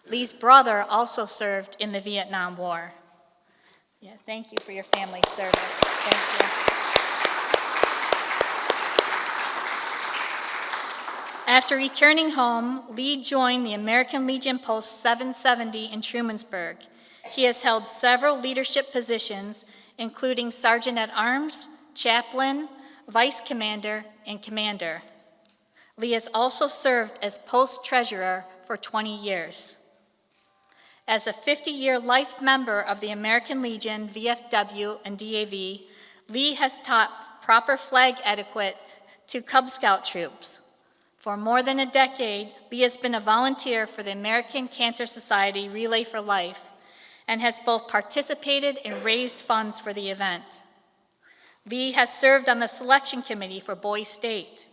Lee's brother also served in the Vietnam War. Yeah, thank you for your family's service. Thank you. After returning home, Lee joined the American Legion Post 770 in Trumansburg. He has held several leadership positions, including Sergeant at Arms, Chaplain, Vice Commander, and Commander. Lee has also served as Post Treasurer for for 20 years. As a 50-year life member of the American Legion, VFW, and DAV, Lee has taught proper flag etiquette to Cub Scout troops. For more than a decade, Lee has been a volunteer for the American Cancer Society Relay for Life and has both participated and raised funds for the event. Lee has served on the selection committee for Boys State.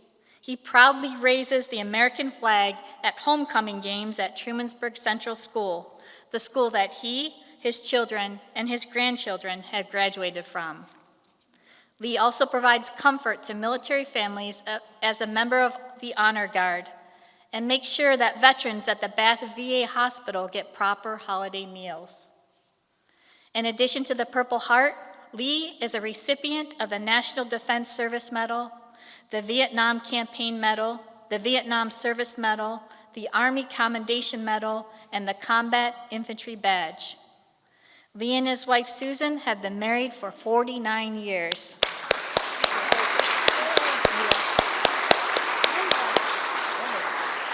He proudly raises the American flag at homecoming games at Trumansburg Central School, the school that he, his children, and his grandchildren have graduated from. Lee also provides comfort to military families as a member of the Honor Guard and makes sure that veterans at the Bath VA Hospital get proper holiday meals. In addition to the Purple Heart, Lee is a recipient of the National Defense Service Medal, the Vietnam Campaign Medal, the Vietnam Service Medal, the Army Commendation Medal, and the Combat Infantry Badge. Lee and his wife Susan have been married for 49 years.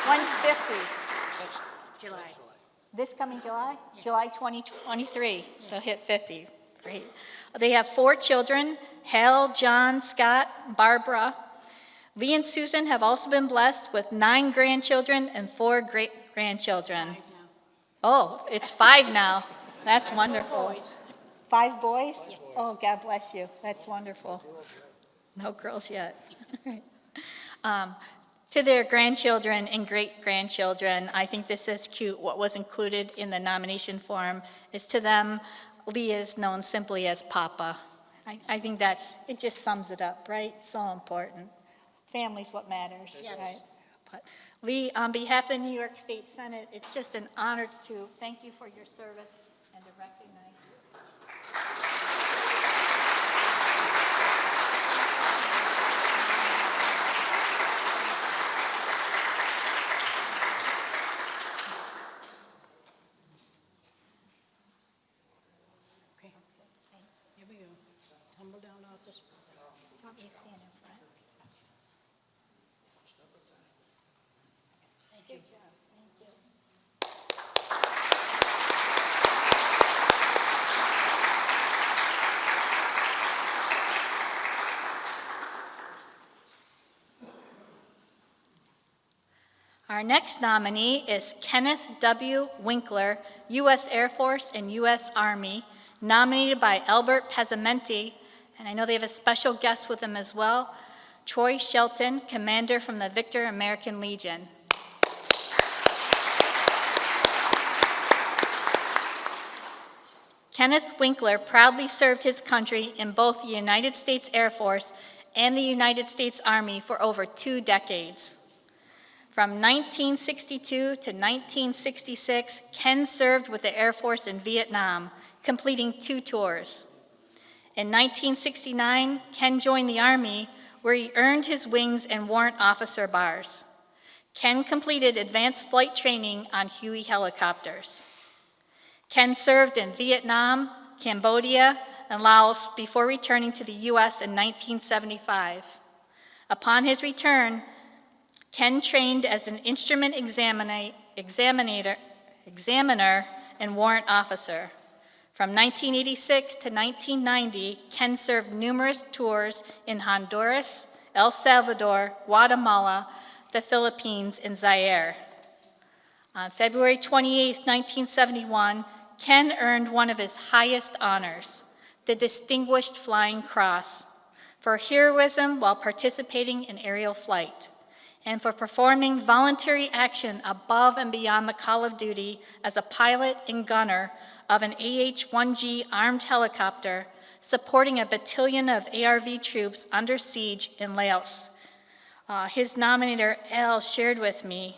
One's 50. July. This coming July? July 2023, they'll hit 50. Great. They have 4 children, Hal, John, Scott, Barbara. Lee and Susan have also been blessed with 9 grandchildren and 4 great-grandchildren. Oh, it's 5 now. That's wonderful. 5 boys? Oh, God bless you. That's wonderful. No girls yet. To their grandchildren and great-grandchildren, I think this is cute. What was included in the nomination form is to them, Lee is known simply as Papa. I think it just sums it up, right? So important. Family's what matters, Yes. right? But Lee, on behalf of the New York State Senate, it's just an honor to thank you for your service and to recognize you. Okay, here we go. Tumble down off this. Do you want me to stand in front? Good job. Thank you. Our next nominee is Kenneth W. Winkler, U.S. Air Force and U.S. Army, nominated by Albert Pezzamenti, and I know they have a special guest with them as well, Troy Shelton, Commander from the Victor American Legion. Kenneth Winkler proudly served his country in both the United States Air Force and the United States Army for over 2 decades. From 1962 to 1966, Ken served with the Air Force in Vietnam, completing 2 tours. In 1969, Ken joined the Army, where he earned his wings and warrant officer bars. Ken completed advanced flight training on Huey helicopters. Ken served in Vietnam, Cambodia, and Laos before returning to the U.S. in 1975. Upon his return, Ken trained as an instrument examiner and warrant officer. From 1986 to 1990, Ken served numerous tours in Honduras, El Salvador, Guatemala, the Philippines, and Zaire. On February 28, 1971, Ken earned one of his highest honors, the Distinguished Flying Cross, for heroism while participating in aerial flight, and for performing voluntary action above and beyond the call of duty as a pilot and gunner of an AH-1G armed helicopter supporting a battalion of ARV troops under siege in Laos. His nominator, Al, shared with me,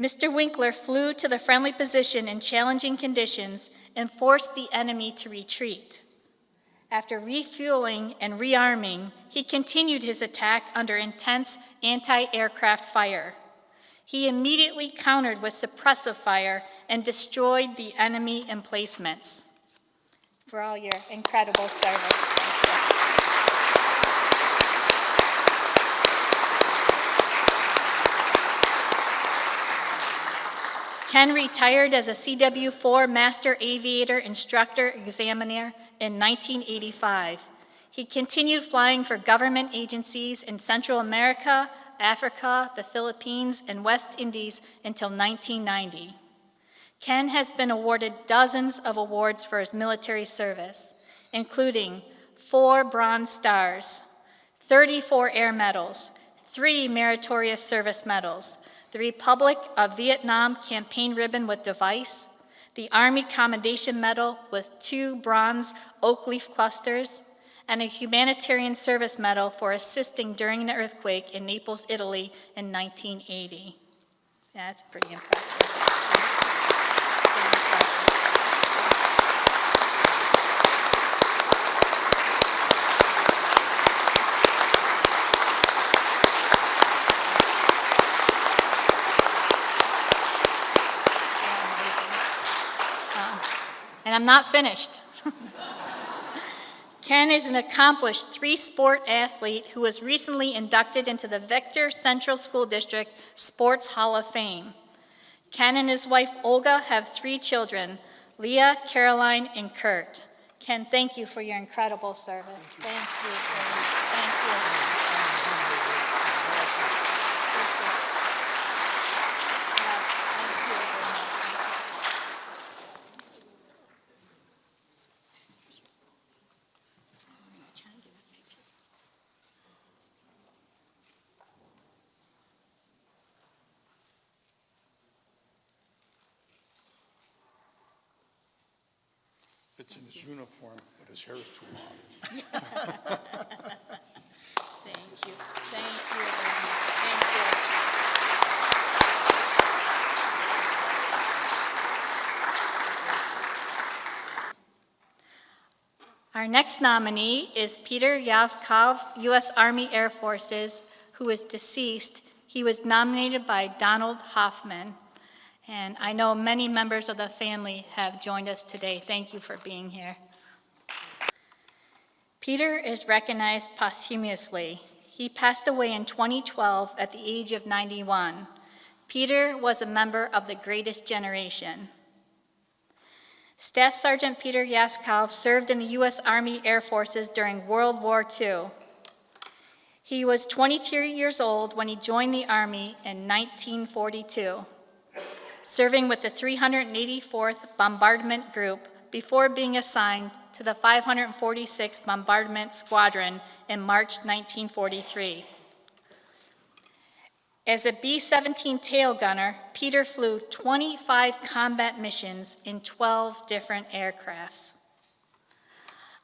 Mr. Winkler flew to the friendly position in challenging conditions and forced the enemy to retreat. After refueling and rearming, he continued his attack under intense anti-aircraft fire. He immediately countered with suppressive fire and destroyed the enemy emplacements. For all your incredible service. Ken retired as a CW4 Master Aviator Instructor Examiner in 1985. He continued flying for government agencies in Central America, Africa, the Philippines, and West Indies until 1990. Ken has been awarded dozens of awards for his military service, including 4 Bronze Stars, 34 Air Medals, 3 Meritorious Service Medals, the Republic of Vietnam Campaign Ribbon with Device, the Army Commendation Medal with 2 bronze oak leaf clusters, and a Humanitarian Service Medal for assisting during an earthquake in Naples, Italy in 1980. That's pretty impressive. Pretty impressive. And I'm not finished. Ken is an accomplished 3-sport athlete who was recently inducted into the Victor Central School District Sports Hall of Fame. Ken and his wife Olga have 3 children, Leah, Caroline, and Kurt. Ken, thank you for your incredible service. Thank you. Thank you. Fits in his uniform, but his hair is too long. Thank you. Thank you very much. Thank you. Our next nominee is Peter Yaskov, U.S. Army Air Forces, who is deceased. He was nominated by Donald Hoffman. And I know many members of the family have joined us today. Thank you for being here. Peter is recognized posthumously. He passed away in 2012 at the age of 91. Peter was a member of the Greatest Generation. Staff Sergeant Peter Yaskov served in the U.S. Army Air Forces during World War II. He was 22 years old when he joined the Army in 1942, serving with the 384th Bombardment Group before being assigned to the 546th Bombardment Squadron in March 1943. As a B-17 tail gunner, Peter flew 25 combat missions in 12 different aircrafts.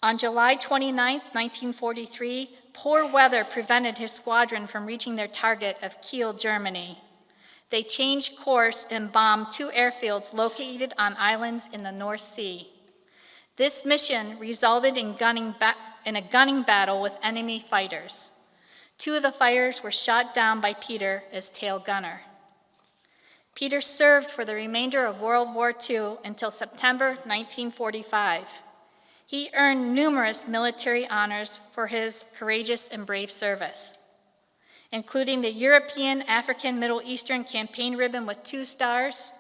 On July 29, 1943, poor weather prevented his squadron from reaching their target of Kiel, Germany. They changed course and bombed 2 airfields located on islands in the North Sea. This mission resulted in a gunning battle with enemy fighters. 2 of the fighters were shot down by Peter as tail gunner. Peter served for the remainder of World War II until September 1945. He earned numerous military honors for his courageous and brave service, including the European, African, Middle Eastern Campaign Ribbon with 2 stars,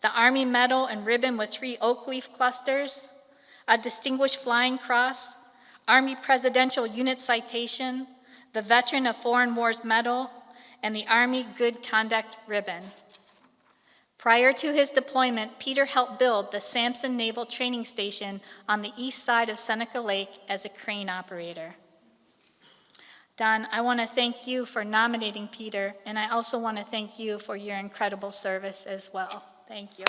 the Army Medal and Ribbon with 3 oak leaf clusters, a Distinguished Flying Cross, Army Presidential Unit Citation, the Veteran of Foreign Wars Medal, and the Army Good Conduct Ribbon. Prior to his deployment, Peter helped build the Sampson Naval Training Station on the east side of Seneca Lake as a crane operator. Don, I want to thank you for nominating Peter, and I also want to thank you for your incredible service as well. Thank you.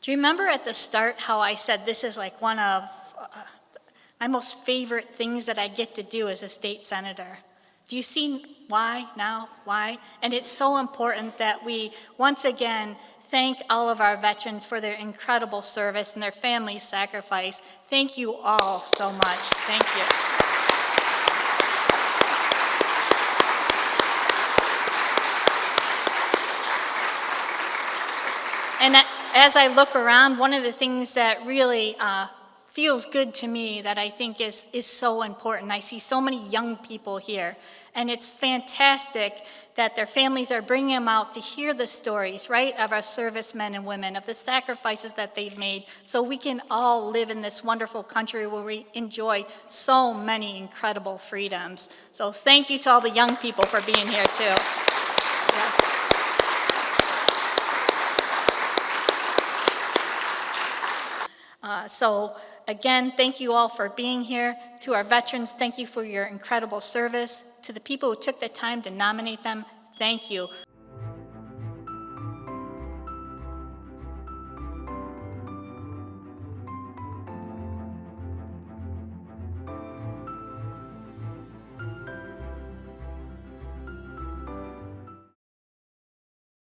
Do you remember at the start how I said this is like one of my most favorite things that I get to do as a state senator? Do you see why now? Why? And it's so important that we once again thank all of our veterans for their incredible service and their family's sacrifice. Thank you all so much. Thank you. And as I look around, one of the things that really feels good to me that I think is so important. I see so many young people here, and it's fantastic that their families are bringing them out to hear the stories, right, of our servicemen and women, of the sacrifices that they've made, so we can all live in this wonderful country where we enjoy so many incredible freedoms. So thank you to all the young people for being here, too. Yeah. So again, thank you all for being here. To our veterans, thank you for your incredible service. To the people who took the time to nominate them, thank you.